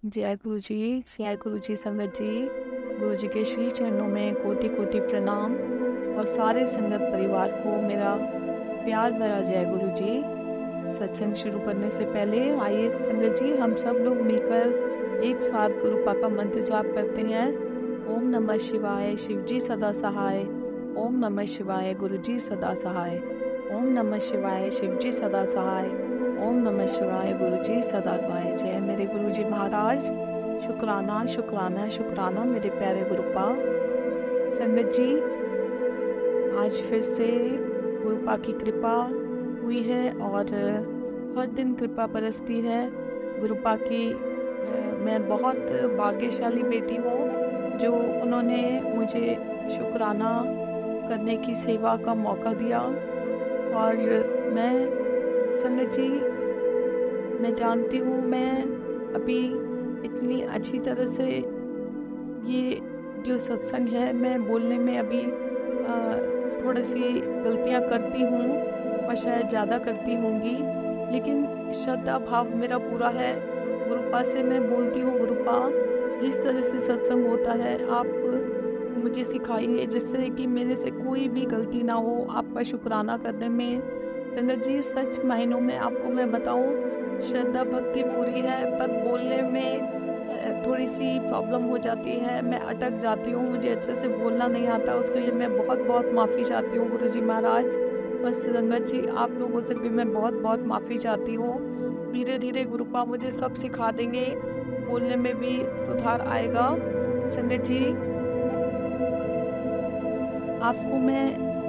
जय गुरु जी। जय गुरु जी संगत जी। गुरु जी के श्री चरणों में कोटि कोटि प्रणाम और सारे संगत परिवार को मेरा प्यार भरा जय गुरु जी। सत्संग शुरू करने से पहले आइए संगत जी हम सब लोग मिलकर एक साथ गुरुपा का मंत्र जाप करते हैं। ओम नमः शिवाय, शिव जी सदा सहाय। ओम नमः शिवाय, गुरु जी सदा सहाय। ओम नमः शिवाय, शिव जी सदा सहाय। ओम नमः शिवाय, गुरु जी सदा सहाय। जय मेरे गुरु जी महाराज। शुक्राना शुक्राना शुक्राना मेरे प्यारे गुरुपा। संगत जी, आज फिर से गुरुपा की कृपा हुई है और हर दिन कृपा बरसती है गुरुपा की। मैं बहुत भाग्यशाली बेटी हूँ जो उन्होंने मुझे शुक्राना करने की सेवा का मौका दिया। और मैं संगत जी, मैं जानती हूँ मैं अभी इतनी अच्छी तरह से ये जो सत्संग है मैं बोलने में अभी थोड़ी सी गलतियाँ करती हूँ और शायद ज़्यादा करती होंगी, लेकिन श्रद्धा भाव मेरा पूरा है। गुरुपा से मैं बोलती हूँ, गुरुपा जिस तरह से सत्संग होता है आप मुझे सिखाइए जिससे कि मेरे से कोई भी गलती ना हो आपका शुक्राना करने में। संगत जी, सच मायनों में आपको मैं बताऊँ, श्रद्धा भक्ति पूरी है पर बोलने में थोड़ी सी प्रॉब्लम हो जाती है। मैं अटक जाती हूँ, मुझे अच्छे से बोलना नहीं आता, उसके लिए मैं बहुत बहुत माफ़ी चाहती हूँ गुरु जी महाराज। बस संगत जी, आप लोगों से भी मैं बहुत बहुत माफ़ी चाहती हूँ। धीरे धीरे गुरुपा मुझे सब सिखा देंगे, बोलने में भी सुधार आएगा। संगत जी, आपको मैं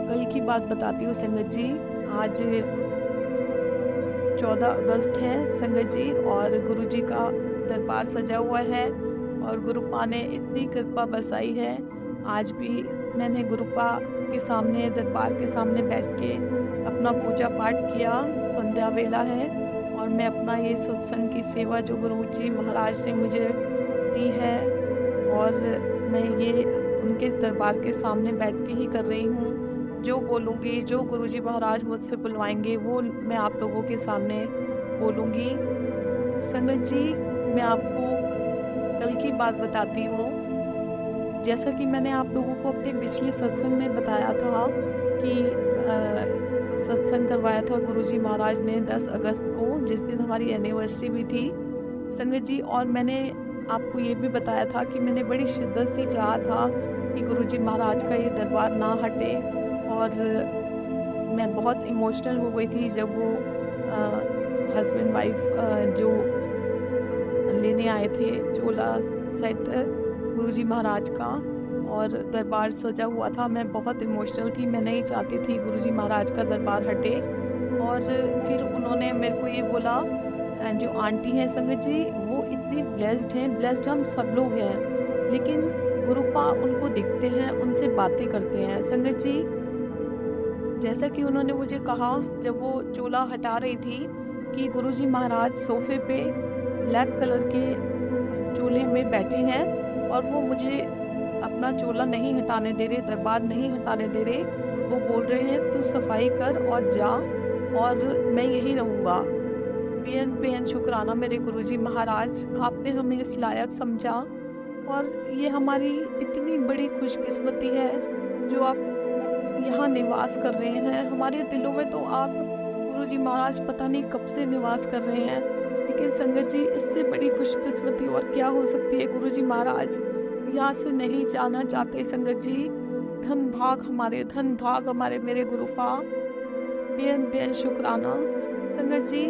कल की बात बताती हूँ संगत जी। आज 14 अगस्त है संगत जी और गुरु जी का दरबार सजा हुआ है और गुरुपा ने इतनी कृपा बरसाई है। आज भी मैंने गुरुपा के सामने, दरबार के सामने बैठ के अपना पूजा पाठ किया। संध्या वेला है और मैं अपना ये सत्संग की सेवा जो गुरु जी महाराज ने मुझे दी है और मैं ये उनके दरबार के सामने बैठ के ही कर रही हूँ। जो बोलूँगी, जो गुरुजी महाराज मुझसे बुलवाएंगे वो मैं आप लोगों के सामने बोलूँगी। संगत जी, मैं आपको कल की बात बताती हूँ। जैसा कि मैंने आप लोगों को अपने पिछले सत्संग में बताया था कि सत्संग करवाया था गुरुजी महाराज ने 10 अगस्त को, जिस दिन हमारी एनिवर्सरी भी थी संगत जी। और मैंने आपको ये भी बताया था कि मैंने बड़ी शिद्दत से चाहा था कि गुरुजी महाराज का ये दरबार ना हटे और मैं बहुत इमोशनल हो गई थी जब वो हस्बैंड वाइफ जो लेने आए थे चोला सेट गुरुजी महाराज का और दरबार सजा हुआ था। मैं बहुत इमोशनल थी, मैं नहीं चाहती थी गुरुजी महाराज का दरबार हटे। और फिर उन्होंने मेरे को ये बोला, जो आंटी हैं संगत जी वो इतनी ब्लेस्ड हैं, ब्लेस्ड हम सब लोग हैं, लेकिन गुरुपा उनको दिखते हैं, उनसे बातें करते हैं। संगत जी, जैसा कि उन्होंने मुझे कहा जब वो चोला हटा रही थी कि गुरुजी महाराज सोफे पे ब्लैक कलर के चोले में बैठे हैं और वो मुझे अपना चोला नहीं हटाने दे रहे, दरबार नहीं हटाने दे रहे। वो बोल रहे हैं तू सफाई कर और जा और मैं यहीं रहूँगा। बेहद बेहद शुक्राना मेरे गुरुजी महाराज, आपने हमें इस लायक समझा और ये हमारी इतनी बड़ी खुशकिस्मती है जो आप यहाँ निवास कर रहे हैं। हमारे दिलों में तो आप गुरुजी महाराज पता नहीं कब से निवास कर रहे हैं, लेकिन संगत जी इससे बड़ी खुशकिस्मती और क्या हो सकती है। गुरुजी महाराज यहाँ से नहीं जाना चाहते संगत जी। धन भाग हमारे मेरे गुरुपा, बेहद बेहद शुक्राना। संगत जी,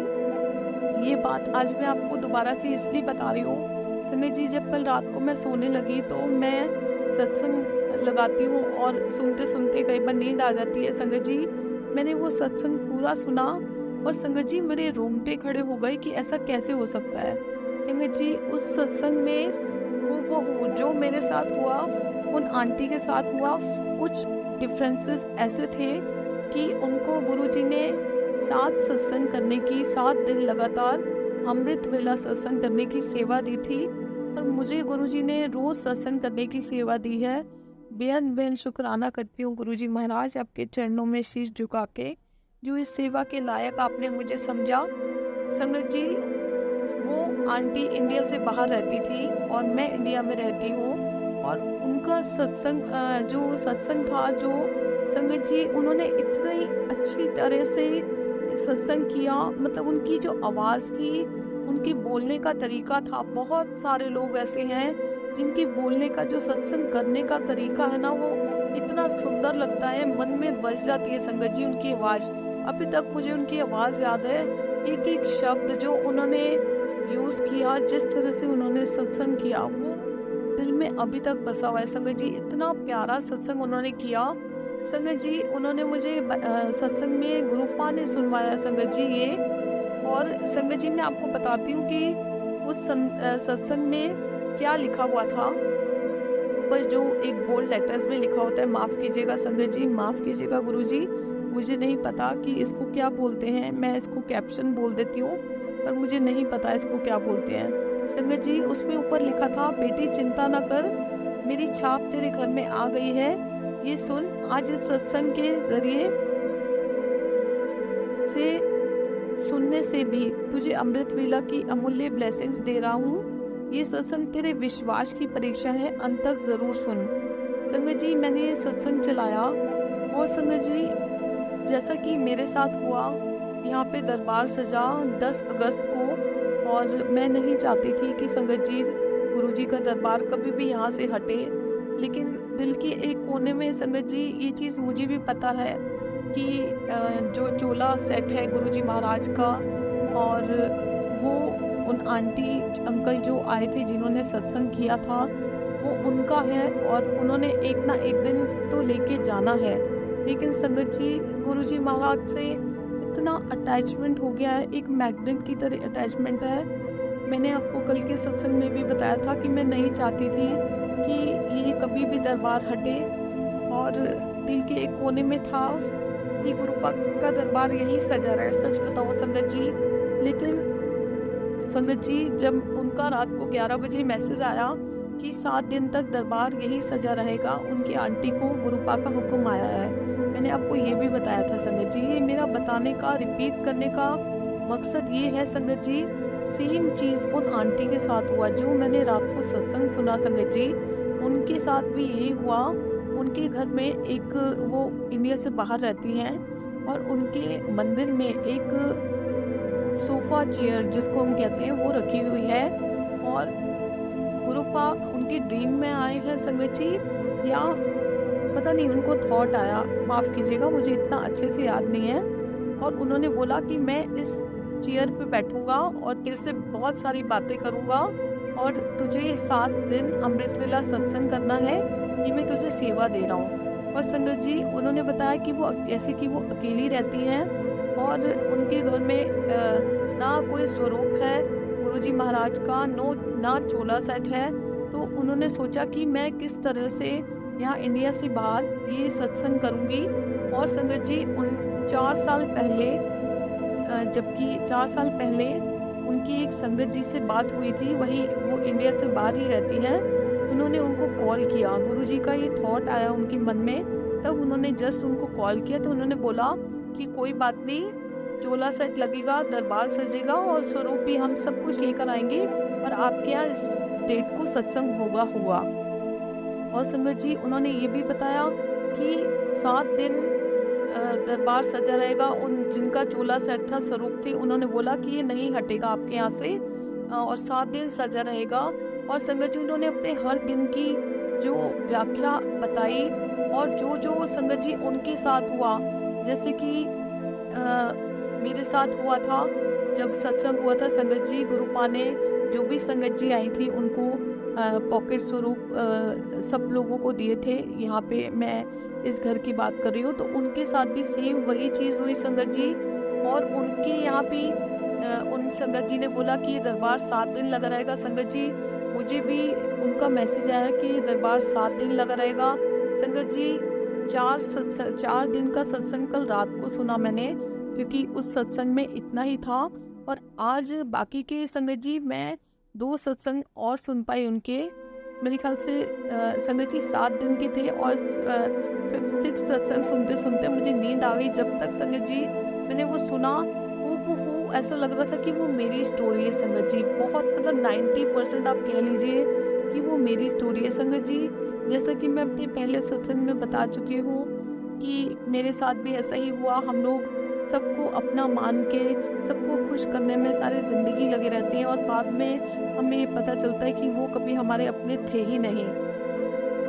ये बात आज मैं आपको दोबारा से इसलिए बता रही हूँ संगत जी, जब कल रात को मैं सोने लगी तो मैं सत्संग लगाती हूँ और सुनते सुनते कई बार नींद आ जाती है संगत जी। मैंने वो सत्संग पूरा सुना और संगत जी मेरे रोंगटे खड़े हो गए कि ऐसा कैसे हो सकता है। संगत जी, उस सत्संग में हूबहू जो मेरे साथ हुआ उन आंटी के साथ हुआ। कुछ डिफरेंसेस ऐसे थे कि उनको गुरुजी ने 7 सत्संग करने की, 7 दिन लगातार अमृत वेला सत्संग करने की सेवा दी थी और मुझे गुरुजी ने रोज सत्संग करने की सेवा दी है। बेहद बेहद शुक्राना करती हूँ गुरुजी महाराज, आपके चरणों में शीश झुका के, जो इस सेवा के लायक आपने मुझे समझा। संगत जी, वो आंटी इंडिया से बाहर रहती थी और मैं इंडिया में रहती हूँ। और उनका सत्संग जो सत्संग था, जो संगत जी उन्होंने इतनी अच्छी तरह से सत्संग किया, मतलब उनकी जो आवाज़ थी, उनके बोलने का तरीका था। बहुत सारे लोग ऐसे हैं जिनके बोलने का, जो सत्संग करने का तरीका है ना, वो इतना सुंदर लगता है, मन में बस जाती है संगत जी उनकी आवाज़। अभी तक मुझे उनकी आवाज़ याद है, एक-एक शब्द जो उन्होंने यूज़ किया, जिस तरह से उन्होंने सत्संग किया, वो दिल में अभी तक बसा हुआ है संगत जी। इतना प्यारा सत्संग उन्होंने किया। संगत जी उन्होंने मुझे सत्संग में गुरुपा ने सुनवाया संगत जी ये। और संगत जी मैं आपको बताती हूँ कि उस सत्संग में क्या लिखा हुआ था। ऊपर जो एक बोल्ड लेटर्स में लिखा होता है, माफ़ कीजिएगा संगत जी, माफ़ कीजिएगा गुरुजी, मुझे नहीं पता कि इसको क्या बोलते हैं। मैं इसको कैप्शन बोल देती हूँ, पर मुझे नहीं पता इसको क्या बोलते हैं। संगत जी उसमें ऊपर लिखा था, बेटी चिंता न कर, मेरी छाप तेरे घर में आ गई है। ये सुन, आज इस सत्संग के ज़रिए से सुनने से भी तुझे अमृत वेला की अमूल्य ब्लेसिंग्स दे रहा हूँ। ये सत्संग तेरे विश्वास की परीक्षा है, अंत तक ज़रूर सुन। संगत जी मैंने ये सत्संग चलाया और संगत जी जैसा कि मेरे साथ हुआ, यहाँ पे दरबार सजा 10 अगस्त को, और मैं नहीं चाहती थी कि संगत जी गुरुजी का दरबार कभी भी यहाँ से हटे। लेकिन दिल के एक कोने में संगत जी ये चीज़ मुझे भी पता है कि जो चोला सेट है गुरुजी महाराज का, और वो उन आंटी अंकल जो आए थे जिन्होंने सत्संग किया था, वो उनका है और उन्होंने एक ना एक दिन तो लेके जाना है। लेकिन संगत जी गुरुजी महाराज से इतना अटैचमेंट हो गया है, एक मैग्नेट की तरह अटैचमेंट है। मैंने आपको कल के सत्संग में भी बताया था कि मैं नहीं चाहती थी कि ये कभी भी दरबार हटे, और दिल के एक कोने में था कि गुरुपा का दरबार यहीं सजा रहा है, सच बताऊँ संगत जी। लेकिन संगत जी जब उनका रात को 11 बजे मैसेज आया कि 7 दिन तक दरबार यहीं सजा रहेगा, उनकी आंटी को गुरुपा का हुक्म आया है। मैंने आपको ये भी बताया था संगत जी। ये मेरा बताने का, रिपीट करने का मकसद ये है संगत जी, सेम चीज़ उन आंटी के साथ हुआ जो मैंने रात को सत्संग सुना संगत जी, उनके साथ भी यही हुआ। उनके घर में एक, वो इंडिया से बाहर रहती हैं, और उनके मंदिर में एक सोफ़ा चेयर जिसको हम कहते हैं वो रखी हुई है, और गुरुपा उनकी ड्रीम में आए हैं संगत जी, या पता नहीं उनको थॉट आया, माफ़ कीजिएगा मुझे इतना अच्छे से याद नहीं है। और उन्होंने बोला कि मैं इस चेयर पे बैठूँगा और तेरे से बहुत सारी बातें करूँगा, और तुझे 7 दिन अमृत वेला सत्संग करना है, ये मैं तुझे सेवा दे रहा हूँ। और संगत जी उन्होंने बताया कि वो जैसे कि वो अकेली रहती हैं और उनके घर में ना कोई स्वरूप है गुरुजी महाराज का, ना चोला सेट है। तो उन्होंने सोचा कि मैं किस तरह से यहाँ इंडिया से बाहर ये सत्संग करूँगी। और संगत जी उन 4 साल पहले, जबकि 4 साल पहले उनकी एक संगत जी से बात हुई थी, वहीं वो इंडिया से बाहर ही रहती हैं। उन्होंने उनको कॉल किया, गुरुजी का ये थॉट आया उनके मन में, तब उन्होंने जस्ट उनको कॉल किया, तो उन्होंने बोला कि कोई बात नहीं, चोला सेट लगेगा, दरबार सजेगा और स्वरूप भी हम सब कुछ लेकर आएँगे, और आपके यहाँ इस डेट को सत्संग हुआ। और संगत जी उन्होंने ये भी बताया कि 7 दिन दरबार सजा रहेगा। उन जिनका चोला सेट था, स्वरूप थे, उन्होंने बोला कि ये नहीं हटेगा आपके यहाँ से, और 7 दिन सजा रहेगा। और संगत जी उन्होंने अपने हर दिन की जो व्याख्या बताई, और जो संगत जी उनके साथ हुआ, जैसे कि मेरे साथ हुआ था जब सत्संग हुआ था संगत जी, गुरुपा ने जो भी संगत जी आई थी उनको पॉकेट स्वरूप सब लोगों को दिए थे। यहाँ पे मैं इस घर की बात कर रही हूँ, तो उनके साथ भी सेम वही चीज़ हुई संगत जी। और उनके यहाँ भी उन संगत जी ने बोला कि ये दरबार 7 दिन लगा रहेगा संगत जी। मुझे भी उनका मैसेज आया कि ये दरबार 7 दिन लगा रहेगा संगत जी। 4 दिन का सत्संग कल रात को सुना मैंने, क्योंकि उस सत्संग में इतना ही था। और आज बाकी के संगत जी मैं 2 सत्संग और सुन पाई उनके। मेरे ख्याल से संगत जी 7 दिन के थे, और 5-6 सत्संग सुनते-सुनते मुझे नींद आ गई। जब तक संगत जी मैंने वो सुना, हूबहू तो ऐसा लग रहा था कि वो मेरी स्टोरी है संगत जी। बहुत मतलब 90% आप कह लीजिए कि वो मेरी स्टोरी है संगत जी। जैसा कि मैं अपने पहले सत्संग में बता चुकी हूँ कि मेरे साथ भी ऐसा ही हुआ। हम लोग सबको अपना मान के, सबको खुश करने में सारी ज़िंदगी लगे रहते हैं और बाद में हमें ये पता चलता है कि वो कभी हमारे अपने थे ही नहीं।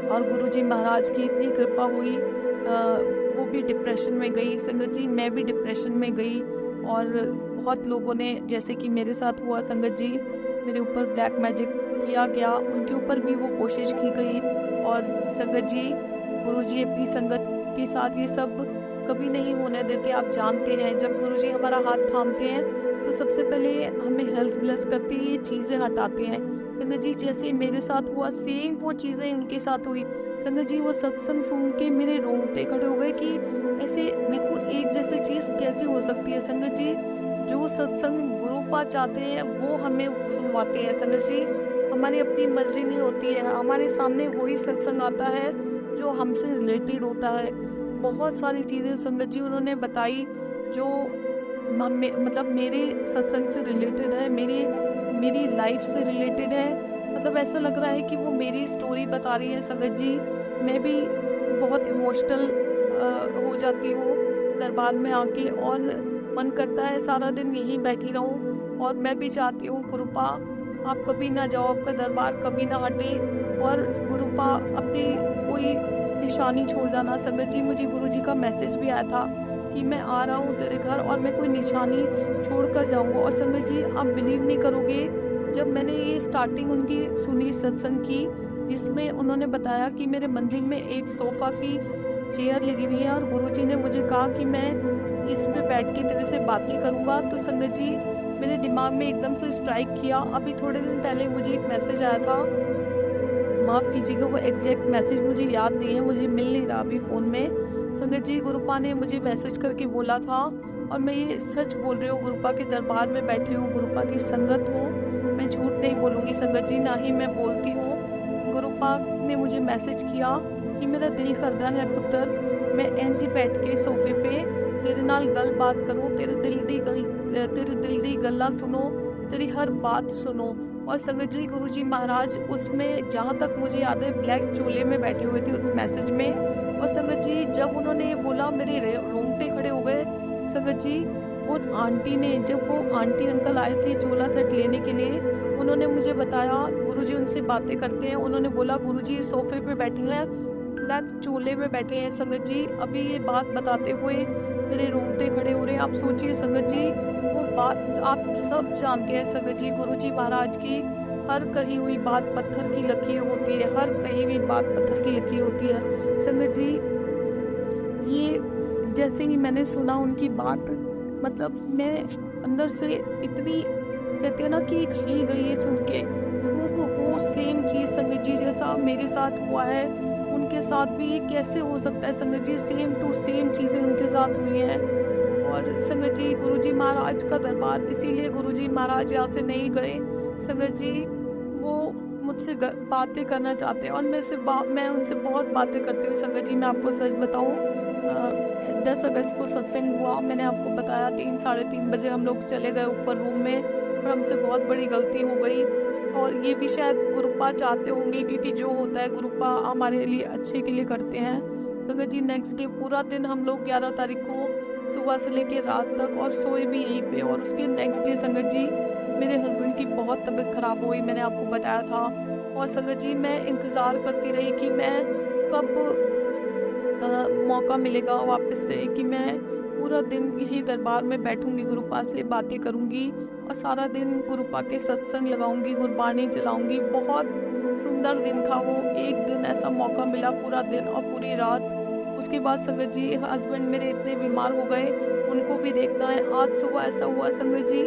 और गुरुजी महाराज की इतनी कृपा हुई, वो भी डिप्रेशन में गई संगत जी, मैं भी डिप्रेशन में गई। और बहुत लोगों ने, जैसे कि मेरे साथ हुआ संगत जी, मेरे ऊपर ब्लैक मैजिक किया गया, उनके ऊपर भी वो कोशिश की गई। और संगत जी, गुरुजी अपनी संगत के साथ ये सब कभी नहीं होने देते। आप जानते हैं, जब गुरुजी हमारा हाथ थामते हैं तो सबसे पहले हमें हेल्थ ब्लेस करते हैं, ये चीज़ें हटाते हैं। संगत जी, जैसे मेरे साथ हुआ सेम वो चीज़ें उनके साथ हुई। संगत जी, वो सत्संग सुन के मेरे रोंगटे खड़े हो गए कि ऐसे बिल्कुल एक जैसी चीज़ कैसे हो सकती है। संगत जी, जो सत्संग गुरुपा चाहते हैं वो हमें सुनवाते हैं। संगत जी, हमारी अपनी मर्जी नहीं होती है, हमारे सामने वही सत्संग आता है जो हमसे रिलेटेड होता है। बहुत सारी चीज़ें संगत जी उन्होंने बताई जो मतलब मेरे सत्संग से रिलेटेड है, मेरी मेरी लाइफ से रिलेटेड है। मतलब ऐसा लग रहा है कि वो मेरी स्टोरी बता रही है संगत जी। मैं भी बहुत इमोशनल हो जाती हूँ दरबार में आके, और मन करता है सारा दिन यहीं बैठी रहूँ। और मैं भी चाहती हूँ गुरुपा आप कभी ना जाओ, आपका दरबार कभी ना हटे, और गुरुपा अपनी कोई निशानी छोड़ जाना। संगत जी, मुझे गुरुजी का मैसेज भी आया था कि मैं आ रहा हूँ तेरे घर और मैं कोई निशानी छोड़ कर जाऊँगा। और संगत जी, आप बिलीव नहीं करोगे, जब मैंने ये स्टार्टिंग उनकी सुनी सत्संग की, जिसमें उन्होंने बताया कि मेरे मंदिर में एक सोफ़ा की चेयर लगी हुई है और गुरुजी ने मुझे कहा कि मैं इस पे बैठ के तेरे से बातें करूँगा, तो संगत जी मेरे दिमाग में एकदम से स्ट्राइक किया। अभी थोड़े दिन पहले मुझे एक मैसेज आया था, माफ़ कीजिएगा वो एग्ज़ैक्ट मैसेज मुझे याद नहीं है, मुझे मिल नहीं रहा अभी फ़ोन में। संगत जी, गुरुपा ने मुझे मैसेज करके बोला था, और मैं ये सच बोल रही हूँ, गुरुपा के दरबार में बैठी हूँ, गुरुपा की संगत हूँ, मैं झूठ नहीं बोलूँगी संगत जी, ना ही मैं बोलती हूँ। गुरुपा ने मुझे मैसेज किया कि मेरा दिल करदा है पुत्तर, मैं इंज ही बैठ के सोफे पे तेरे नाल गल बात करूँ, तेरे दिल दी गल्लां सुनो, तेरी हर बात सुनो। और संगत जी, गुरुजी महाराज उसमें, जहाँ तक मुझे याद है, ब्लैक चोले में बैठे हुए थे उस मैसेज में। और संगत जी, जब उन्होंने ये बोला मेरे रोंगटे खड़े हो गए। संगत जी, उन आंटी ने, जब वो आंटी अंकल आए थे चोला सेट लेने के लिए, उन्होंने मुझे बताया, गुरुजी उनसे बातें करते हैं, उन्होंने बोला गुरुजी सोफे पे बैठे हैं, ब्लैक चोले में बैठे हैं। संगत जी, अभी ये बात बताते हुए मेरे रोंगटे खड़े हो रहे हैं। आप सोचिए संगत जी, वो बात आप सब जानते हैं संगत जी, गुरुजी महाराज की हर कही हुई बात पत्थर की लकीर होती है, हर कही हुई बात पत्थर की लकीर होती है। संगत जी, ये जैसे ही मैंने सुना उनकी बात, मतलब मैं अंदर से इतनी, कहते हैं ना कि एक हिल गई है सुन के। हूबहू सेम चीज़ संगत जी, जैसा मेरे साथ हुआ है उनके साथ भी ये कैसे हो सकता है संगत जी, सेम टू सेम चीज़ें उनके साथ हुई हैं। और संगत जी, गुरुजी महाराज का दरबार, इसीलिए गुरुजी महाराज यहाँ से नहीं गए संगत जी, वो मुझसे बातें करना चाहते हैं, और मैं उनसे बहुत बातें करती हूँ संगत जी। मैं आपको सच बताऊँ, 10 अगस्त को सत्संग हुआ, मैंने आपको बताया 3 साढ़े 3 बजे हम लोग चले गए ऊपर रूम में, और हमसे बहुत बड़ी गलती हो गई। और ये भी शायद गुरुपा चाहते होंगे, क्योंकि जो होता है गुरुपा हमारे लिए अच्छे के लिए करते हैं। संगत जी, नेक्स्ट डे पूरा दिन हम लोग 11 तारीख को सुबह से लेके रात तक, और सोए भी यहीं पे। और उसके नेक्स्ट डे संगत जी, मेरे हस्बैंड की बहुत तबीयत ख़राब हो गई, मैंने आपको बताया था। और संगत जी, मैं इंतज़ार करती रही कि मैं कब मौका मिलेगा वापस से, कि मैं पूरा दिन यहीं दरबार में बैठूँगी, गुरुपा से बातें करूँगी, और सारा दिन गुरुपा के सत्संग लगाऊँगी, गुरबानी चलाऊँगी। बहुत सुंदर दिन था वो, एक दिन ऐसा मौका मिला, पूरा दिन और पूरी रात। उसके बाद संगत जी, हस्बैंड मेरे इतने बीमार हो गए, उनको भी देखना है। आज सुबह ऐसा हुआ संगत जी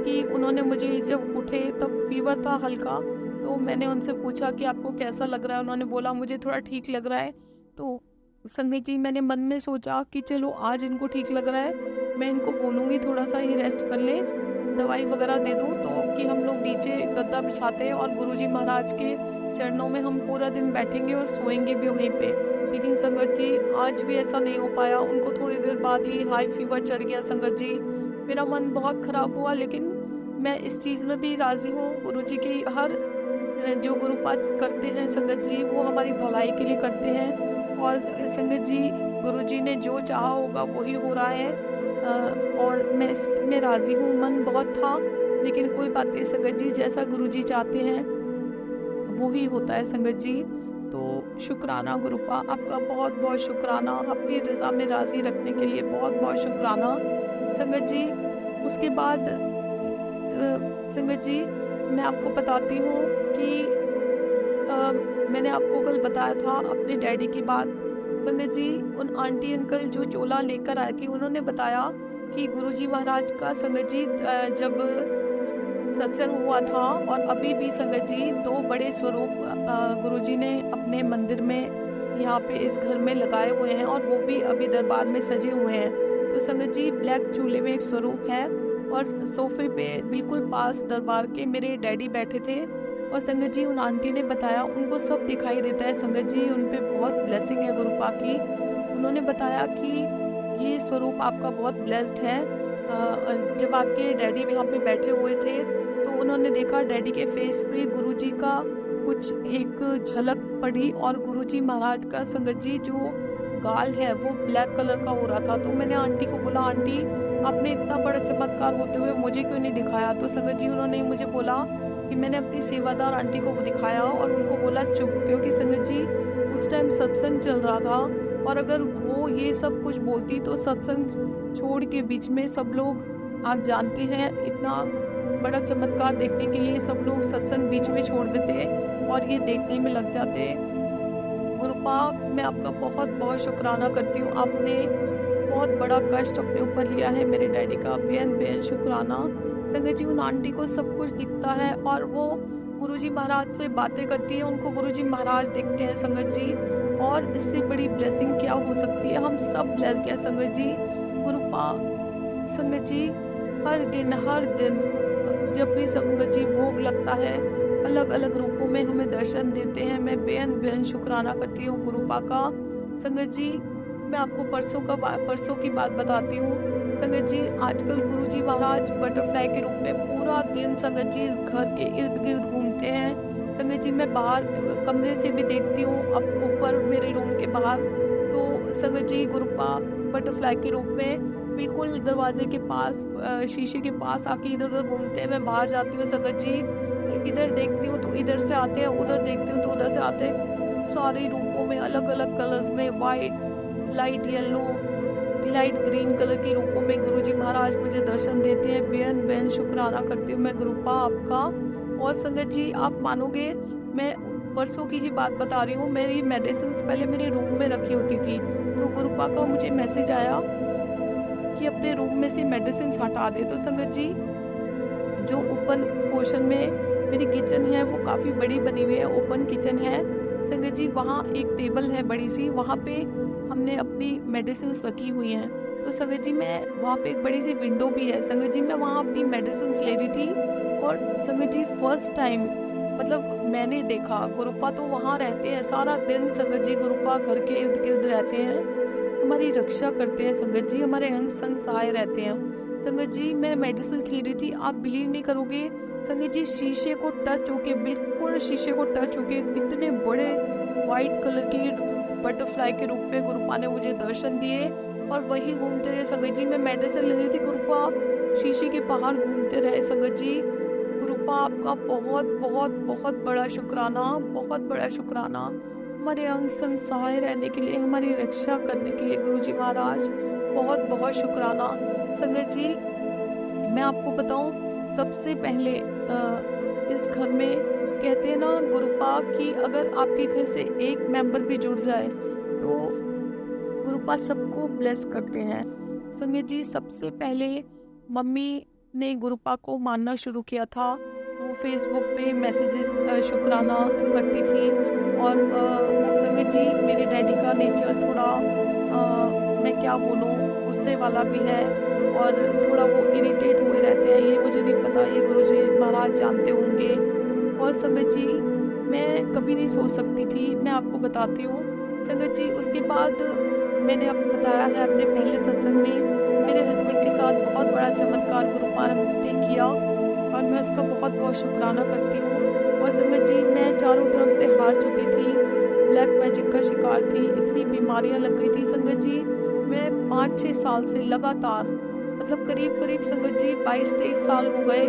कि उन्होंने मुझे, जब उठे तब फ़ीवर था हल्का, तो मैंने उनसे पूछा कि आपको कैसा लग रहा है? उन्होंने बोला मुझे थोड़ा ठीक लग रहा है। तो संगत जी, मैंने मन में सोचा कि चलो आज इनको ठीक लग रहा है, मैं इनको बोलूँगी थोड़ा-सा ये रेस्ट कर लें, दवाई वगैरह दे दूँ, तो कि हम लोग नीचे गद्दा बिछाते हैं और गुरुजी महाराज के चरणों में हम पूरा दिन बैठेंगे और सोएँगे भी वहीं पे। लेकिन संगत जी, आज भी ऐसा नहीं हो पाया, उनको थोड़ी देर बाद ही हाई फ़ीवर चढ़ गया संगत जी। मेरा मन बहुत ख़राब हुआ, लेकिन मैं इस चीज़ में भी राज़ी हूँ। गुरुजी की हर जो गुरुपाठ करते हैं संगत जी, वो हमारी भलाई के लिए करते हैं, और संगत जी, गुरुजी ने जो चाहा होगा वही हो रहा है। और मैं इसमें राज़ी हूँ। मन बहुत था, लेकिन कोई बात नहीं संगत जी, जैसा गुरुजी चाहते हैं वो ही होता है संगत जी। तो शुक्राना गुरुपा, आपका बहुत-बहुत शुक्राना, अपनी रज़ा में राज़ी रखने के लिए बहुत-बहुत शुक्राना संगत जी। उसके बाद संगत जी, मैं आपको बताती हूँ कि मैंने आपको कल बताया था अपने डैडी की बात। संगत जी, उन आंटी अंकल जो चोला लेकर आए थे, उन्होंने बताया कि गुरुजी महाराज का संगत जी जब सत्संग हुआ था, और अभी भी संगत जी 2 बड़े स्वरूप गुरुजी ने अपने मंदिर में यहाँ पे इस घर में लगाए हुए हैं, और वो भी अभी दरबार में सजे हुए हैं। तो संगत जी, ब्लैक चूल्हे में एक स्वरूप है, और सोफे पे बिल्कुल पास दरबार के मेरे डैडी बैठे थे, और संगत जी उन आंटी ने बताया उनको सब दिखाई देता है संगत जी, उन पे बहुत ब्लेसिंग है गुरुपा की। उन्होंने बताया कि ये स्वरूप आपका बहुत ब्लेस्ड है। जब आपके डैडी यहाँ पे बैठे हुए थे, तो उन्होंने देखा डैडी के फेस पे गुरुजी का कुछ एक झलक पड़ी, और गुरुजी महाराज का संगत जी जो गाल है वो ब्लैक कलर का हो रहा था। तो मैंने आंटी को बोला, आंटी आपने इतना बड़ा चमत्कार होते हुए मुझे क्यों नहीं दिखाया? तो संगत जी उन्होंने मुझे बोला कि मैंने अपनी सेवादार आंटी को दिखाया, और उनको बोला चुप, क्योंकि संगत जी उस टाइम सत्संग चल रहा था, और अगर वो ये सब कुछ बोलती तो सत्संग छोड़ के बीच में सब लोग, आप जानते हैं, इतना बड़ा चमत्कार देखने के लिए सब लोग सत्संग बीच में छोड़ देते और ये देखने में लग जाते। गुरुपा, मैं आपका बहुत-बहुत शुक्राना करती हूँ। आपने बहुत बड़ा कष्ट अपने ऊपर लिया है मेरे डैडी का, बेन-बेन शुक्राना। संगत जी, उन आंटी को सब कुछ दिखता है, और वो गुरुजी महाराज से बातें करती हैं, उनको गुरुजी महाराज दिखते हैं संगत जी, और इससे बड़ी ब्लेसिंग क्या हो सकती है? हम सब ब्लेस्ड हैं संगत जी। गुरुपा, संगत जी, हर दिन जब भी संगत जी भोग लगता है, अलग-अलग रूपों में हमें दर्शन देते हैं। मैं बेन-बेन शुक्राना करती हूँ गुरुपा का। संगत जी, मैं आपको परसों की बात बताती हूँ। संगत जी, आजकल गुरुजी महाराज बटरफ्लाई के रूप में पूरा दिन संगत जी इस घर के इर्द-गिर्द घूमते हैं। संगत जी, मैं बाहर कमरे से भी देखती हूँ, अब ऊपर मेरे रूम के बाहर, तो संगत जी गुरुपा बटरफ्लाई के रूप में बिल्कुल दरवाजे के पास, शीशे के पास आके इधर-उधर घूमते हैं। मैं बाहर जाती हूँ संगत जी, इधर देखती हूँ तो इधर से आते हैं, उधर देखती हूँ तो उधर से आते हैं। सारे रूपों में अलग-अलग कलर्स में, white, light yellow, light green colour के रूपों में गुरुजी महाराज मुझे दर्शन देते हैं। बेन-बेन शुक्राना करती हूँ मैं गुरुपा आपका। और संगत जी, आप मानोगे, मैं परसों की ही बात बता रही हूँ, मेरी मेडिसिन्स पहले मेरे रूम में रखी होती थी, तो गुरुपा का मुझे मैसेज आया कि अपने रूम में से मेडिसिन्स हटा दे। तो संगत जी, जो ओपन पोर्शन में मेरी किचन है वो काफ़ी बड़ी बनी हुई है, ओपन किचन है। संगत जी, वहाँ एक टेबल है बड़ी-सी, वहाँ पे हमने अपनी मेडिसिन्स रखी हुई हैं। तो संगत जी, मैं वहाँ पे एक बड़ी-सी विंडो भी है। संगत जी, मैं वहाँ अपनी मेडिसिन्स ले रही थी, और संगत जी फर्स्ट टाइम, मतलब मैंने देखा, गुरुपा तो वहाँ रहते हैं सारा दिन संगत जी, गुरुपा घर के इर्द-गिर्द रहते हैं, हमारी रक्षा करते हैं संगत जी, हमारे अंग-संग सहाय रहते हैं। संगत जी, मैं मेडिसिन्स ले रही थी, आप बिलीव नहीं करोगे संगत जी, शीशे को टच होके, बिल्कुल शीशे को टच होके, इतने बड़े व्हाइट कलर की बटरफ्लाई के रूप में गुरुपा ने मुझे दर्शन दिए, और वहीं घूमते रहे संगत जी। मैं मेडिसिन ले रही थी, गुरुपा शीशे के बाहर घूमते रहे संगत जी। गुरुपा, आपका बहुत-बहुत बहुत बड़ा शुक्राना, बहुत बड़ा शुक्राना। हमारे अंग संग सहाय रहने के लिए, हमारी रक्षा करने के लिए गुरुजी महाराज, बहुत-बहुत शुक्राना। संगत जी, मैं आपको बताऊँ, सबसे पहले इस घर में कहते हैं ना गुरुपा, कि अगर आपके घर से एक मेंबर भी जुड़ जाए तो गुरुपा सबको ब्लेस करते हैं। संगत जी, सबसे पहले मम्मी ने गुरुपा को मानना शुरू किया था। वो फेसबुक पे मैसेजेस शुक्राना करती थी, और संगत जी, मेरे डैडी का नेचर थोड़ा, मैं क्या बोलूँ, गुस्से वाला भी है, और थोड़ा वो इरिटेट हुए रहते हैं। ये मुझे नहीं पता, ये गुरुजी महाराज जानते होंगे। और संगत जी, मैं कभी नहीं सोच सकती थी, मैं आपको बताती हूँ। संगत जी, उसके बाद मैंने अब बताया है अपने पहले सत्संग में मेरे हस्बैंड के साथ बहुत बड़ा चमत्कार गुरुपा ने किया और मैं उसका बहुत-बहुत शुकराना करती हूँ। और संगत जी, मैं चारों तरफ से हार चुकी थी, ब्लैक मैजिक का शिकार थी, इतनी बीमारियाँ लग गई थी संगत जी। मैं 5-6 साल से लगातार, मतलब करीब-करीब संगत जी 22-23 साल हो गए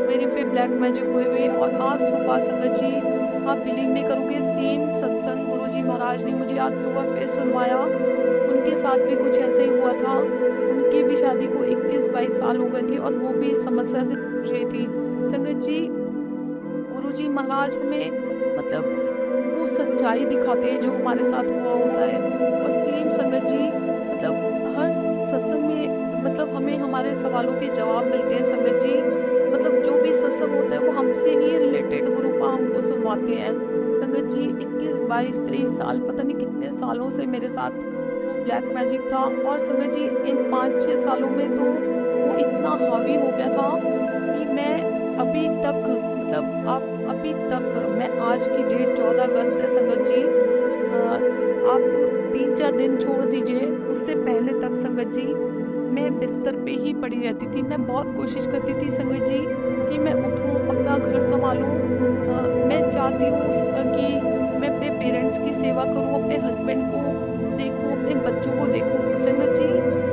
मेरे पे ब्लैक मैजिक हुए हुए। और आज सुबह संगत जी, आप बिलीव नहीं करोगे, सेम सत्संग गुरुजी महाराज ने मुझे आज सुबह फिर सुनवाया। उनके साथ भी कुछ ऐसे ही हुआ था। उनकी भी शादी को 21-22 साल हो गए थे और वो भी इस समस्या से जूझ रही थी। संगत जी, गुरुजी महाराज हमें, मतलब वो सच्चाई दिखाते हैं जो हमारे साथ हुआ होता है। और सेम संगत जी, मतलब हर सत्संग में, मतलब हमें हमारे सवालों के जवाब मिलते हैं संगत जी। मतलब जो भी सत्संग होता है वो हमसे ही रिलेटेड गुरुपा हमको सुनवाते हैं। संगत जी, 21-22-23 साल, पता नहीं कितने सालों से मेरे साथ वो ब्लैक मैजिक था। और संगत जी, इन 5-6 सालों में तो वो इतना हावी हो गया था कि मैं अभी तक, मतलब आप अभी तक, मैं आज की डेट 14 अगस्त है संगत जी, आप 3-4 दिन छोड़ दीजिए, उससे पहले तक संगत जी मैं बिस्तर पे ही पड़ी रहती थी। मैं बहुत कोशिश करती थी संगत जी कि मैं उठूँ, अपना घर सँभालूँ। मैं चाहती हूँ कि मैं अपने पेरेंट्स की सेवा करूँ, अपने हस्बैंड को देखूँ, अपने बच्चों को देखूँ संगत जी।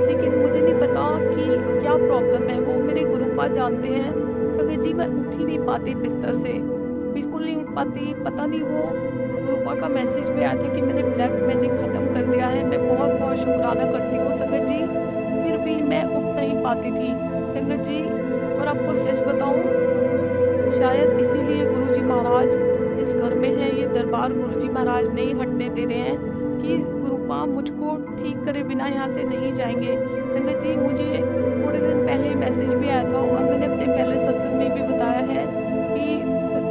लेकिन मुझे नहीं पता कि क्या प्रॉब्लम है, वो मेरे गुरुपा जानते हैं। संगत जी, मैं उठ ही नहीं पाती बिस्तर से, बिल्कुल नहीं उठ पाती। पता नहीं, वो गुरुपा का मैसेज भी आया था कि मैंने ब्लैक मैजिक ख़त्म कर दिया है। मैं बहुत-बहुत शुकराना करती हूँ संगत जी, फिर भी मैं उठ नहीं पाती थी संगत जी। और आपको सच बताऊँ, शायद इसीलिए गुरुजी महाराज इस घर में हैं, ये दरबार गुरुजी महाराज नहीं हटने दे रहे हैं कि गुरुपा मुझको ठीक करे बिना यहाँ से नहीं जाएँगे। संगत जी, मुझे थोड़े दिन पहले मैसेज भी आया था और मैंने अपने पहले सत्संग में भी बताया है कि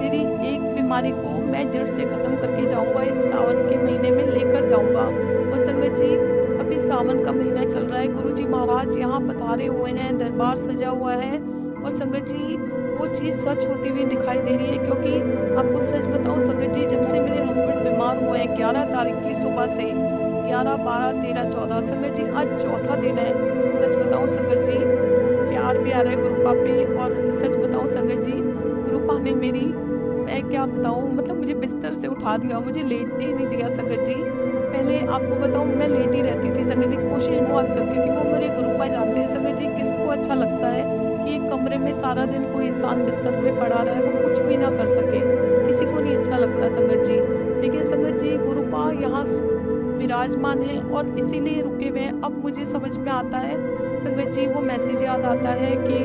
तेरी एक बीमारी को मैं जड़ से ख़त्म करके जाऊँगा, इस सावन के महीने में लेकर जाऊँगा। और संगत जी, अभी सावन का महीना चल रहा है, गुरुजी महाराज यहाँ पधारे हुए हैं, दरबार सजा हुआ है। और संगत जी, वो चीज़ सच होती हुई दिखाई दे रही है, क्योंकि आपको सच बताऊँ संगत जी, जब से मेरे हस्बैंड बीमार हुए हैं 11 तारीख की सुबह से, 11, 12, 13, 14 संगत जी, आज चौथा दिन है। सच बताऊँ संगत जी, प्यार भी आ रहा है गुरुपा पे। और सच बताऊँ संगत जी, गुरुपा ने मेरी, मैं क्या बताऊँ, मतलब मुझे बिस्तर से उठा दिया, मुझे लेटने ही नहीं दिया संगत जी। पहले आपको बताऊँ, मैं लेटी रहती थी संगत जी, कोशिश बहुत करती थी। वो मेरे गुरुपा जानते हैं संगत जी, किसको अच्छा लगता है कि एक कमरे में सारा दिन कोई इंसान बिस्तर पे पड़ा रहे, वो कुछ भी ना कर सके, किसी को नहीं अच्छा लगता संगत जी। लेकिन संगत जी, गुरुपा यहाँ विराजमान है और इसीलिए रुके हुए हैं। अब मुझे समझ में आता है संगत जी, वो मैसेज याद आता है कि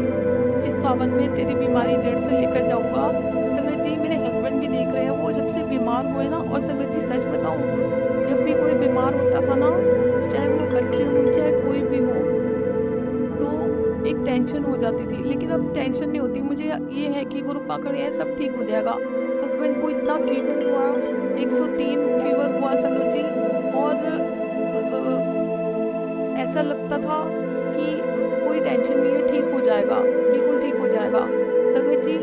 इस सावन में तेरी बीमारी जड़ से लेकर जाऊंगा। संगत जी, मेरे हस्बैंड भी देख रहे हैं, वो जब से बीमार हुए ना, और संगत जी सच बताऊं, जब भी कोई बीमार होता था ना, चाहे वो बच्चे हों चाहे कोई भी हो, तो एक टेंशन हो जाती थी। लेकिन अब टेंशन नहीं होती, मुझे ये है कि गुरुपा खड़े हैं, सब ठीक हो जाएगा। हस्बैंड को इतना फीवर हुआ, 103 फीवर हुआ संगत जी। और ऐसा लगता था कि कोई टेंशन नहीं है, ठीक हो जाएगा, बिल्कुल ठीक हो जाएगा। संगत जी,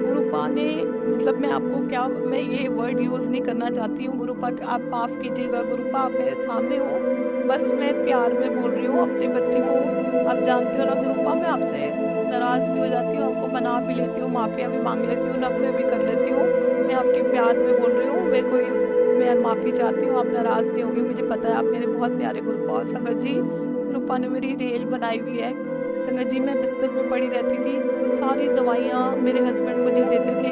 गुरुपा ने, मतलब मैं आपको क्या, मैं ये वर्ड यूज़ नहीं करना चाहती हूँ, गुरुपा आप माफ़ कीजिएगा, गुरुपा आप मेरे सामने हो, बस मैं प्यार में बोल रही हूँ अपने बच्चे को। आप जानते हो ना गुरुपा, मैं आपसे नाराज़ भी हो जाती हूँ, आपको मना भी लेती हूँ, माफ़िया भी माँग लेती हूँ, नखरे भी कर लेती हूँ। मैं आपके प्यार में बोल रही हूँ, मेरे को मैं माफ़ी चाहती हूँ, आप नाराज़ नहीं होंगे, मुझे पता है आप मेरे बहुत प्यारे गुरुपा हो। संगत जी, गुरुपा ने मेरी रेल बनाई हुई है। संगत जी, मैं बिस्तर पे पड़ी रहती थी, सारी दवाइयाँ मेरे हस्बैंड मुझे देते थे,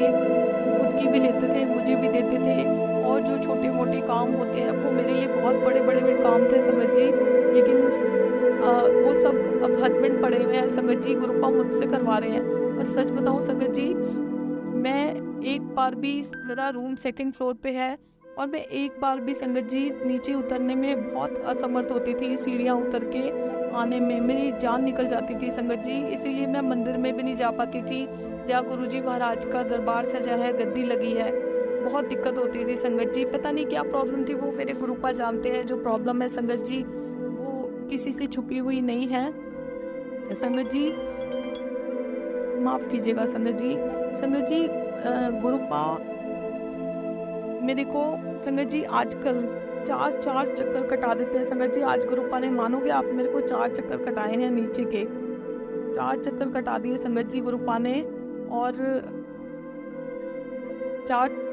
खुद की भी लेते थे, मुझे भी देते थे। और जो छोटे-मोटे काम होते हैं, वो मेरे लिए बहुत बड़े-बड़े भी काम थे संगत जी। लेकिन वो सब अब हस्बैंड पड़े हुए हैं संगत जी, गुरुपा मुझसे करवा रहे हैं। और सच बताऊँ संगत जी, मैं एक बार भी, मेरा रूम 2nd फ्लोर पे है और मैं एक बार भी संगत जी नीचे उतरने में बहुत असमर्थ होती थी, सीढ़ियाँ उतर के आने में मेरी जान निकल जाती थी संगत जी। इसीलिए मैं मंदिर में भी नहीं जा पाती थी, जहाँ गुरुजी महाराज का दरबार सजा है, गद्दी लगी है। बहुत दिक्कत होती थी संगत जी, पता नहीं क्या प्रॉब्लम थी, वो मेरे गुरुपा जानते हैं। जो प्रॉब्लम है संगत जी, वो किसी से छुपी हुई नहीं है। संगत जी, माफ़ कीजिएगा संगत जी। संगत जी, गुरुपा मेरे को, संगत जी, आजकल 4-4 चक्कर कटा देते हैं संगत जी। आज गुरुपा ने, मानोगे आप, मेरे को 4 चक्कर कटाए हैं नीचे के। 4 चक्कर कटा दिए संगत जी गुरुपा ने, और 4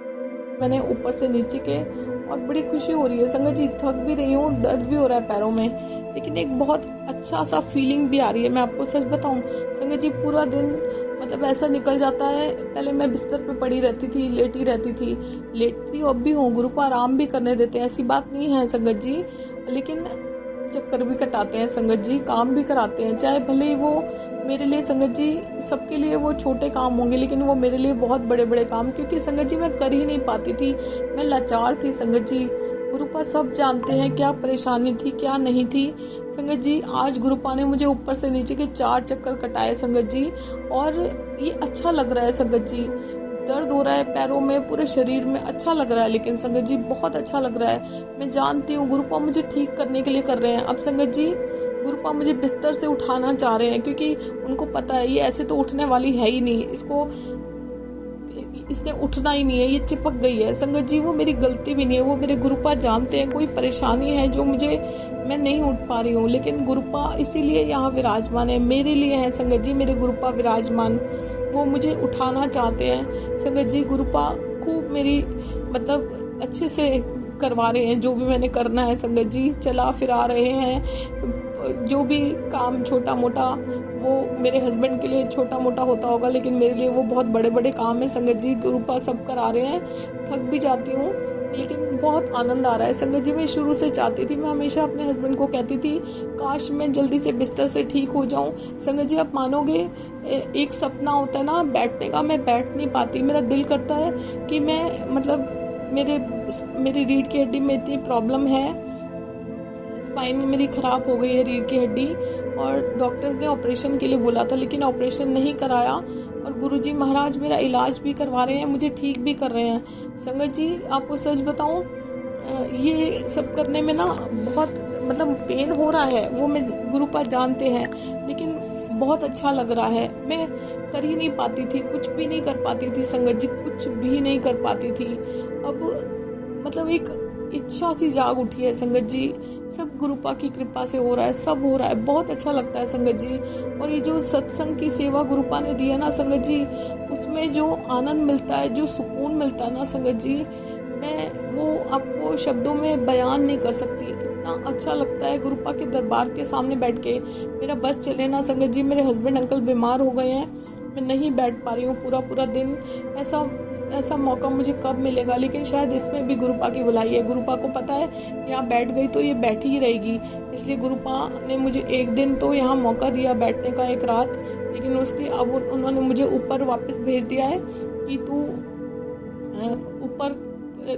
मैंने ऊपर से नीचे के, और बड़ी खुशी हो रही है संगत जी। थक भी रही हूँ, दर्द भी हो रहा है पैरों में, लेकिन एक बहुत अच्छा सा फीलिंग भी आ रही है। मैं आपको सच बताऊं संगत जी, पूरा दिन मतलब ऐसा निकल जाता है। पहले मैं बिस्तर पे पड़ी रहती थी, लेटी रहती थी, लेटती अब भी हूँ। गुरुपा आराम भी करने देते हैं, ऐसी बात नहीं है संगत जी, लेकिन चक्कर भी कटाते हैं संगत जी, काम भी कराते हैं। चाहे भले ही वो मेरे लिए संगत जी, सबके लिए वो छोटे काम होंगे, लेकिन वो मेरे लिए बहुत बड़े बड़े काम, क्योंकि संगत जी मैं कर ही नहीं पाती थी, मैं लाचार थी संगत जी। गुरुपा सब जानते हैं क्या परेशानी थी क्या नहीं थी संगत जी। आज गुरुपा ने मुझे ऊपर से नीचे के 4 चक्कर कटाए संगत जी, और ये अच्छा लग रहा है संगत जी। दर्द हो रहा है पैरों में, पूरे शरीर में, अच्छा लग रहा है, लेकिन संगत जी बहुत अच्छा लग रहा है। मैं जानती हूँ गुरुपा मुझे ठीक करने के लिए कर रहे हैं। अब संगत जी गुरुपा मुझे बिस्तर से उठाना चाह रहे हैं, क्योंकि उनको पता है ये ऐसे तो उठने वाली है ही नहीं, इसने उठना ही नहीं है, ये चिपक गई है संगत जी। वो मेरी गलती भी नहीं है, वो मेरे गुरुपा जानते हैं कोई परेशानी है जो मैं नहीं उठ पा रही हूँ, लेकिन गुरुपा इसीलिए यहाँ विराजमान है, मेरे लिए है संगत जी। मेरे गुरुपा विराजमान, वो मुझे उठाना चाहते हैं संगत जी। गुरुपा खूब मेरी मतलब अच्छे से करवा रहे हैं जो भी मैंने करना है संगत जी, चला फिरा रहे हैं। जो भी काम छोटा मोटा, वो मेरे हस्बैंड के लिए छोटा मोटा होता होगा, लेकिन मेरे लिए वो बहुत बड़े बड़े काम है संगत जी। गुरुपा सब करा रहे हैं, थक भी जाती हूँ, लेकिन बहुत आनंद आ रहा है संगत जी। मैं शुरू से चाहती थी, मैं हमेशा अपने हस्बैंड को कहती थी काश मैं जल्दी से बिस्तर से ठीक हो जाऊं संगत जी। आप मानोगे, एक सपना होता है ना बैठने का, मैं बैठ नहीं पाती, मेरा दिल करता है कि मैं मतलब मेरी रीढ़ की हड्डी में इतनी प्रॉब्लम है, स्पाइन मेरी खराब हो गई है रीढ़ की हड्डी, और डॉक्टर्स ने ऑपरेशन के लिए बोला था, लेकिन ऑपरेशन नहीं कराया, और गुरुजी महाराज मेरा इलाज भी करवा रहे हैं, मुझे ठीक भी कर रहे हैं संगत जी। आपको सच बताऊं, ये सब करने में ना बहुत मतलब पेन हो रहा है, वो मैं गुरुपा जानते हैं, लेकिन बहुत अच्छा लग रहा है। मैं कर ही नहीं पाती थी, कुछ भी नहीं कर पाती थी संगत जी, कुछ भी नहीं कर पाती थी। अब मतलब एक इच्छा सी जाग उठी है संगत जी, सब गुरुपा की कृपा से हो रहा है, सब हो रहा है, बहुत अच्छा लगता है संगत जी। और ये जो सत्संग की सेवा गुरुपा ने दी है ना संगत जी, उसमें जो आनंद मिलता है, जो सुकून मिलता है ना संगत जी, मैं वो आपको शब्दों में बयान नहीं कर सकती। इतना अच्छा लगता है गुरुपा के दरबार के सामने बैठ के। मेरा बस चले ना संगत जी, मेरे हस्बैंड अंकल बीमार हो गए हैं, मैं नहीं बैठ पा रही हूँ पूरा दिन। ऐसा मौका मुझे कब मिलेगा, लेकिन शायद इसमें भी गुरुपा की बुलाई है। गुरुपा को पता है यहाँ बैठ गई तो ये बैठी ही रहेगी, इसलिए गुरुपा ने मुझे एक दिन तो यहाँ मौका दिया बैठने का, एक रात, लेकिन उसकी अब उन्होंने मुझे ऊपर वापस भेज दिया है कि तू ऊपर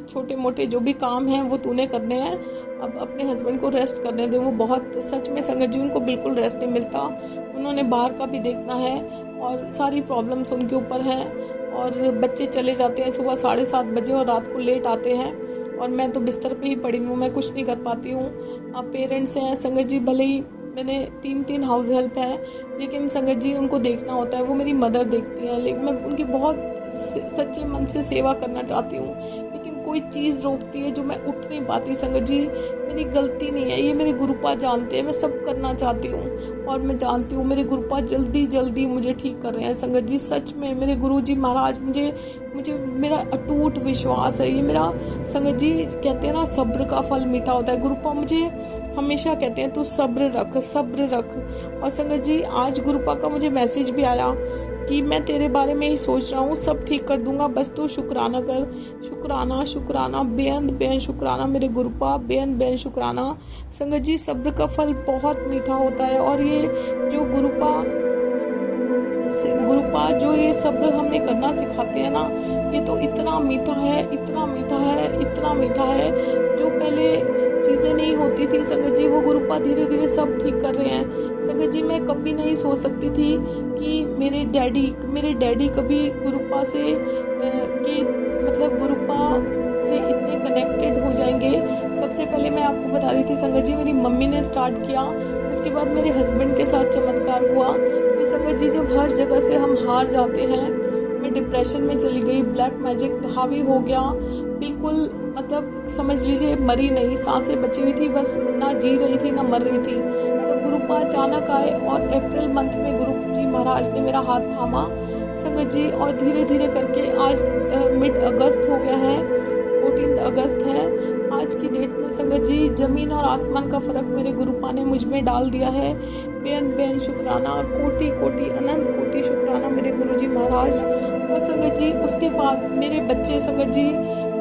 छोटे मोटे जो भी काम हैं वो तूने करने हैं, अब अपने हस्बैंड को रेस्ट करने दे। वो बहुत सच में संगत जी उनको बिल्कुल रेस्ट नहीं मिलता, उन्होंने बाहर का भी देखना है, और सारी प्रॉब्लम्स उनके ऊपर हैं, और बच्चे चले जाते हैं सुबह 7:30 बजे और रात को लेट आते हैं, और मैं तो बिस्तर पे ही पड़ी हूँ, मैं कुछ नहीं कर पाती हूँ। अब पेरेंट्स हैं संगत जी, भले ही मैंने 3 हाउस हेल्प है, लेकिन संगत जी उनको देखना होता है, वो मेरी मदर देखती हैं, लेकिन मैं उनकी बहुत सच्चे मन से सेवा करना चाहती हूँ, लेकिन कोई चीज़ रोकती है जो मैं उठ नहीं पाती संगत जी। मेरी गलती नहीं है, ये मेरे गुरुपा जानते हैं, मैं सब करना चाहती हूँ, और मैं जानती हूँ मेरे गुरुपा जल्दी मुझे ठीक कर रहे हैं संगत जी। सच में मेरे गुरुजी महाराज मुझे मेरा अटूट विश्वास है, ये मेरा संगत जी कहते हैं ना सब्र का फल मीठा होता है। गुरुपा मुझे हमेशा कहते हैं तू सब्र रख। और संगत जी आज गुरुपा का मुझे मैसेज भी आया कि मैं तेरे बारे में ही सोच रहा हूँ, सब ठीक कर दूंगा, बस तू शुक्राना कर। शुक्राना बेअंत शुक्राना मेरे गुरुपा, बेअंत शुक्राना संगत जी। सब्र का फल बहुत मीठा होता है, और ये जो गुरुपा जो ये सब्र हमें करना सिखाते हैं ना, ये तो इतना मीठा है, जो पहले चीज़ें नहीं होती थी संगत जी, वो गुरुपा धीरे धीरे सब ठीक कर रहे हैं संगत जी। मैं कभी नहीं सोच सकती थी कि मेरे डैडी कभी गुरुपा से गुरुपा से इतने कनेक्टेड हो जाएंगे। सबसे पहले मैं आपको बता रही थी संगत जी, मेरी मम्मी ने स्टार्ट किया, उसके बाद मेरे हस्बैंड के साथ चमत्कार हुआ। फिर संगत जी जब हर जगह से हम हार जाते हैं, मैं डिप्रेशन में चली गई, ब्लैक मैजिक हावी हो गया, बिल्कुल बिल्कुल मतलब समझ लीजिए मरी नहीं, सांसें बची हुई थी, बस ना जी रही थी ना मर रही थी। तब गुरुपा अचानक आए और अप्रैल मंथ में गुरु जी महाराज ने मेरा हाथ थामा संगत जी, और धीरे धीरे करके आज मिड अगस्त हो गया है, 14 अगस्त है आज की डेट में संगत जी। ज़मीन और आसमान का फ़र्क मेरे गुरुपा ने मुझ में डाल दिया है। बेन बेन शुक्राना, कोटि कोटि अनंत कोटि शुक्राना मेरे गुरुजी महाराज। और संगत जी उसके बाद मेरे बच्चे संगत जी,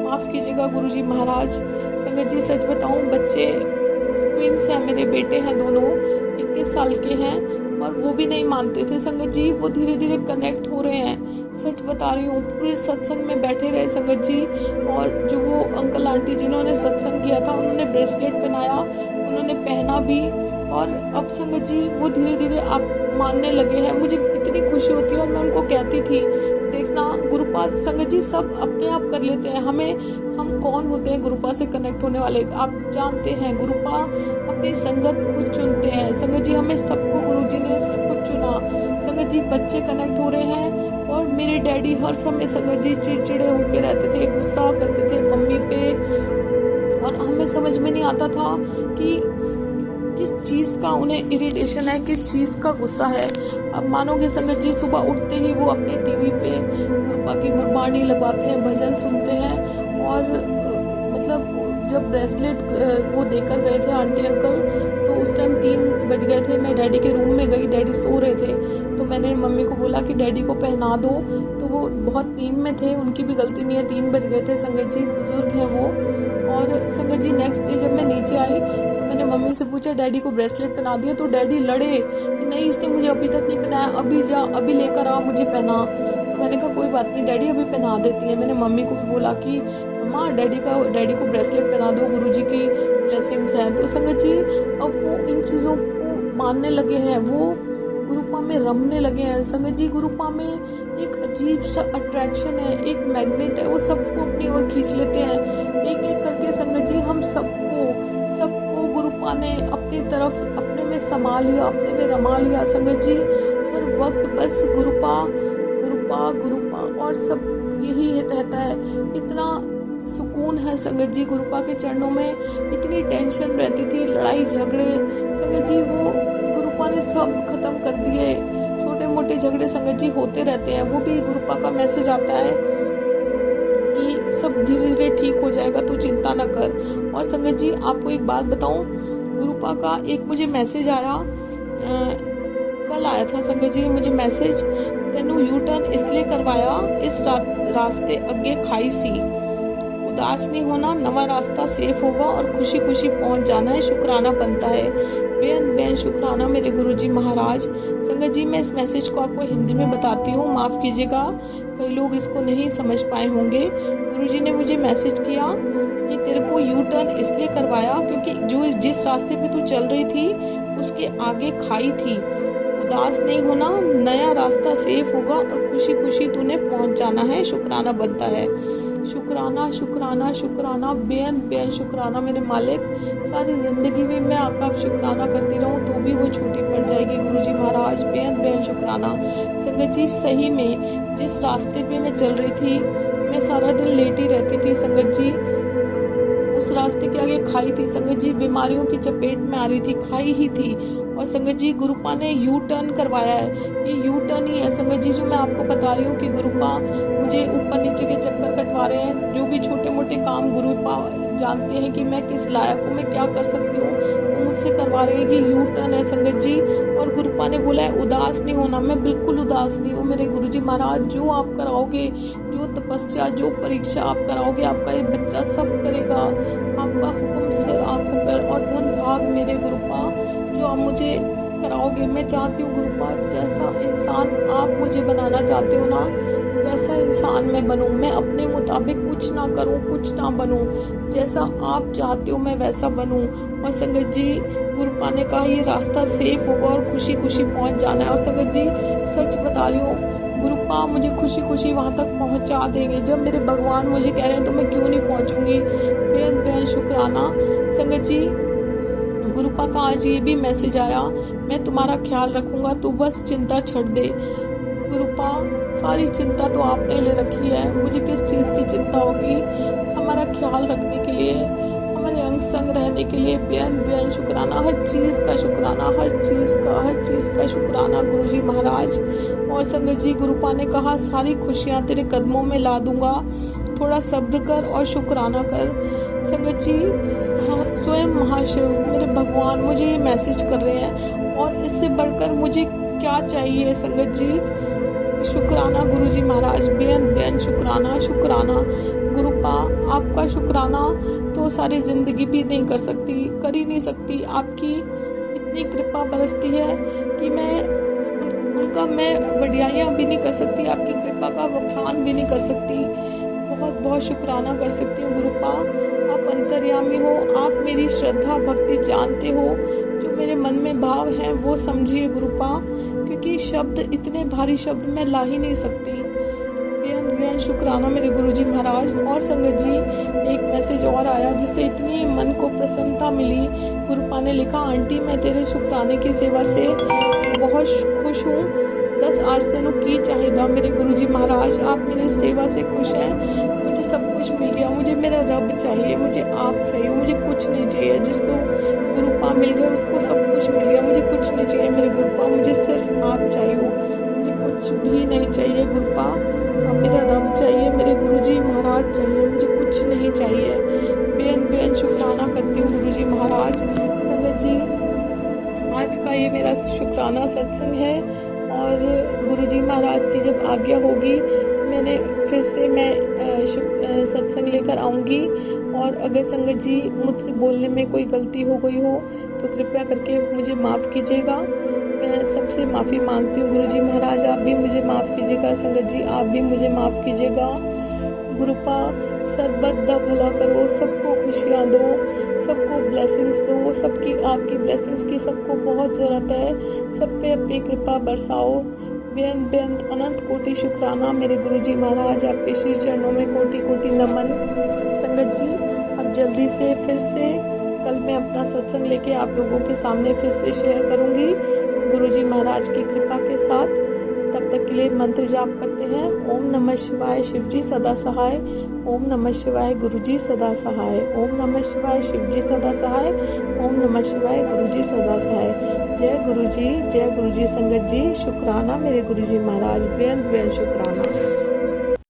माफ़ कीजिएगा गुरुजी महाराज, संगत जी सच बताऊं बच्चे ट्विंस हैं, मेरे बेटे हैं दोनों, 21 साल के हैं, और वो भी नहीं मानते थे संगत जी, वो धीरे धीरे कनेक्ट हो रहे हैं। सच बता रही हूँ, पूरे सत्संग में बैठे रहे संगत जी, और जो वो अंकल आंटी जिन्होंने सत्संग किया था उन्होंने ब्रेसलेट पहनाया, उन्होंने पहना भी, और अब संगत जी वो धीरे धीरे आप मानने लगे हैं। मुझे इतनी खुशी होती है, और मैं उनको कहती थी देखना गुरुपा संगत जी सब अपने आप कर लेते हैं, हम कौन होते हैं गुरुपा से कनेक्ट होने वाले, आप जानते हैं गुरुपा अपनी संगत खुद चुनते हैं संगत जी, हमें सबको गुरुजी ने खुद चुना संगत जी। बच्चे कनेक्ट हो रहे हैं, और मेरे डैडी हर समय संगत जी चिड़चिड़े होके रहते थे, गुस्सा करते थे मम्मी पे, और हमें समझ में नहीं आता था कि किस चीज़ का उन्हें इरिटेशन है, किस चीज़ का गुस्सा है। अब मानोगे संगत जी सुबह उठते ही वो अपने टीवी पे गुरुपा की गुरबाणी लगाते हैं, भजन सुनते हैं, और मतलब जब ब्रेसलेट वो देकर गए थे आंटी अंकल, तो उस टाइम 3 बज गए थे। मैं डैडी के रूम में गई, डैडी सो रहे थे, तो मैंने मम्मी को बोला कि डैडी को पहना दो, तो वो बहुत नींद में थे, उनकी भी गलती नहीं है, 3 बज गए थे संगत जी, बुजुर्ग हैं वो। और संगत जी नेक्स्ट डे जब मैं नीचे आई तो मैंने मम्मी से पूछा डैडी को ब्रेसलेट पहना दिया, तो डैडी लड़े कि नहीं इसने मुझे अभी तक नहीं पहनाया, अभी जा अभी लेकर आ मुझे पहना। तो मैंने कहा कोई बात नहीं डैडी अभी पहना देती है। मैंने मम्मी को भी बोला कि मम्मा डैडी को ब्रेसलेट पहना दो, गुरुजी की ब्लेसिंग्स हैं। तो संगत जी अब वो इन चीज़ों को मानने लगे हैं, वो गुरुपा में रमने लगे हैं संगत जी। गुरुपा में एक अजीब सा अट्रैक्शन है, एक मैग्नेट है, वो सबको अपनी ओर खींच लेते हैं एक एक करके संगत जी। हम सबको गुरुपा ने अपनी तरफ अपने में समा लिया, अपने में रमा लिया संगत जी। हर वक्त बस गुरुपा गुरुपा गुरुपा, और सब यही रहता है। इतना सुकून है संगत जी गुरुपा के चरणों में, इतनी टेंशन रहती थी, लड़ाई झगड़े संगत जी वो गुरुपा ने सब खत्म कर दिए। छोटे मोटे झगड़े संगत जी होते रहते हैं, वो भी गुरुपा का मैसेज आता है कि सब धीरे धीरे ठीक हो जाएगा, तू चिंता न कर। और संगत जी आपको एक बात बताऊं, गुरुपा का एक मुझे मैसेज आया, कल आया था संगत जी मुझे मैसेज, तेनू यू टर्न इसलिए करवाया, इस रास्ते अगे खाई सी, उदास नहीं होना, नवा रास्ता सेफ होगा और खुशी खुशी पहुंच जाना है, शुक्राना बनता है। बेन बेन शुक्राना मेरे गुरुजी महाराज। संगत जी मैं इस मैसेज को आपको हिंदी में बताती हूँ, माफ़ कीजिएगा कई लोग इसको नहीं समझ पाए होंगे। गुरुजी ने मुझे मैसेज किया कि तेरे को यू टर्न इसलिए करवाया क्योंकि जिस रास्ते पे तू चल रही थी उसके आगे खाई थी, उदास नहीं होना, नया रास्ता सेफ होगा और खुशी खुशी तूने पहुंच जाना है, शुक्राना बनता है। शुक्राना शुक्राना शुक्राना, बेन बेन शुक्राना मेरे मालिक। सारी ज़िंदगी में मैं आपका शुक्राना करती रहूं तो भी वो छोटी पड़ जाएगी गुरुजी महाराज। बेन बेन शुक्राना। संगत जी सही में जिस रास्ते पे मैं चल रही थी, मैं सारा दिन लेटी रहती थी संगत जी, उस रास्ते के आगे खाई थी संगत जी, बीमारियों की चपेट में आ रही थी, खाई ही थी। और संगत जी गुरुपा ने यू टर्न करवाया है, ये यू टर्न ही है संगत जी जो मैं आपको बता रही हूँ कि गुरुपा मुझे ऊपर नीचे के चक्कर कटवा रहे हैं। जो भी छोटे मोटे काम गुरुपा जानते हैं कि मैं किस लायक हूँ, मैं क्या कर सकती हूँ, वो मुझसे करवा रहे हैं। ये यू टर्न है संगत जी। और गुरुपा ने बोला है उदास नहीं होना, मैं बिल्कुल उदास नहीं हूँ मेरे गुरुजी महाराज। जो आप कराओगे, जो तपस्या, जो परीक्षा आप कराओगे, आपका ये बच्चा सब करेगा। आपका हुक्म सिर आंखों पर और धन भाग मेरे गुरुपा, जो आप मुझे कराओगे। मैं चाहती हूँ गुरुपा जैसा इंसान आप मुझे बनाना चाहते हो ना, वैसा इंसान मैं बनूं। मैं अपने मुताबिक कुछ ना करूं, कुछ ना बनूं, जैसा आप चाहते हो मैं वैसा बनूं। और संगत जी गुरुपा ने कहा ये रास्ता सेफ होगा और खुशी खुशी पहुंच जाना है। और संगत जी सच बता रही हूँ, गुरुपा मुझे खुशी खुशी वहाँ तक पहुँचा देंगे। जब मेरे भगवान मुझे कह रहे हैं तो मैं क्यों नहीं पहुँचूँगी। बेहद बेहद शुक्राना संगत जी। गुरुपा का आज ये भी मैसेज आया, मैं तुम्हारा ख्याल रखूँगा, तू बस चिंता छोड़ दे। गुरुपा सारी चिंता तो आपने ले रखी है, मुझे किस चीज़ की चिंता होगी। हमारा ख्याल रखने के लिए, हमारे अंग संग रहने के लिए बेअंत बेअंत शुक्राना, हर चीज़ का शुक्राना, हर चीज़ का शुक्राना गुरुजी महाराज। और संगत जी, गुरुपा ने कहा सारी खुशियाँ तेरे कदमों में ला दूंगा, थोड़ा सब्र कर और शुक्राना कर। संगत जी, हाँ, स्वयं महाशिव मेरे भगवान मुझे ये मैसेज कर रहे हैं, और इससे बढ़कर मुझे क्या चाहिए संगत जी। शुक्राना गुरुजी महाराज, बेअंत बेअंत शुक्राना शुक्राना। गुरुपा, आपका शुक्राना तो सारी ज़िंदगी भी नहीं कर सकती, कर ही नहीं सकती। आपकी इतनी कृपा बरसती है कि उनका मैं वडियाइयाँ भी नहीं कर सकती, आपकी कृपा का बखान भी नहीं कर सकती। बहुत बहुत शुक्राना कर सकती हूँ गुरुपा। आप अंतर्यामी हो, आप मेरी श्रद्धा भक्ति जानते हो, जो मेरे मन में भाव हैं वो समझिए गुरुपा, क्योंकि शब्द इतने भारी शब्द मैं ला ही नहीं सकती। बेअंत बेअंत शुक्राना मेरे गुरुजी महाराज। और संगत जी, एक मैसेज और आया जिससे इतनी मन को प्रसन्नता मिली। गुरुपा ने लिखा, आंटी मैं तेरे शुक्राने की सेवा से बहुत खुश हूँ। 10 आज तेनों की चाहिदा मेरे गुरुजी महाराज, आप मेरी सेवा से खुश हैं। मुझे सब कुछ मिल गया, मुझे मेरा रब चाहिए, मुझे आप चाहिए, मुझे कुछ नहीं चाहिए। जिसको गुरुपा मिल गया उसको सब कुछ मिल गया, मुझे कुछ नहीं चाहिए मेरे गुरुपा, मुझे सिर्फ आप चाहिए, मुझे कुछ भी नहीं चाहिए गुरुपा। अब मेरा रब चाहिए, मेरे गुरुजी महाराज चाहिए, मुझे कुछ नहीं चाहिए। बेअंत बेअंत शुक्राना करती हूँ गुरुजी महाराज। संगत जी, आज का ये मेरा शुक्राना सत्संग है, और गुरुजी महाराज की जब आज्ञा होगी मैंने फिर से मैं सत्संग लेकर आऊँगी। और अगर संगत जी मुझसे बोलने में कोई गलती हो गई हो तो कृपया करके मुझे माफ़ कीजिएगा। मैं सबसे माफ़ी मांगती हूँ गुरुजी महाराज, आप भी मुझे माफ़ कीजिएगा। संगत जी, आप भी मुझे माफ़ कीजिएगा। गुरुपा, सर्बत दा भला करो, सबको खुशियाँ दो, सबको ब्लेसिंग्स दो, सबकी आपकी ब्लेसिंग्स की सबको बहुत ज़रूरत है। सब पे अपनी कृपा बरसाओ। बेअंत बेअंत अनंत कोटि शुक्राना मेरे गुरुजी महाराज, आपके श्री चरणों में कोटि कोटि नमन। संगत जी, अब जल्दी से फिर से कल मैं अपना सत्संग लेके आप लोगों के सामने फिर से शेयर करूँगी गुरुजी महाराज की कृपा के साथ। तब तक के लिए मंत्र जाप करते हैं। ओम नमः शिवाय, शिवजी सदा सहाय। ओम नमः शिवाय, गुरुजी सदा सहाय। ओम नमः शिवाय, शिवजी सदा सहाय। ओम नमः शिवाय, गुरुजी सदा सहाय। जय गुरुजी, जय गुरुजी। संगत जी, शुक्राना मेरे गुरुजी महाराज, बेअंत बेअंत शुक्राना।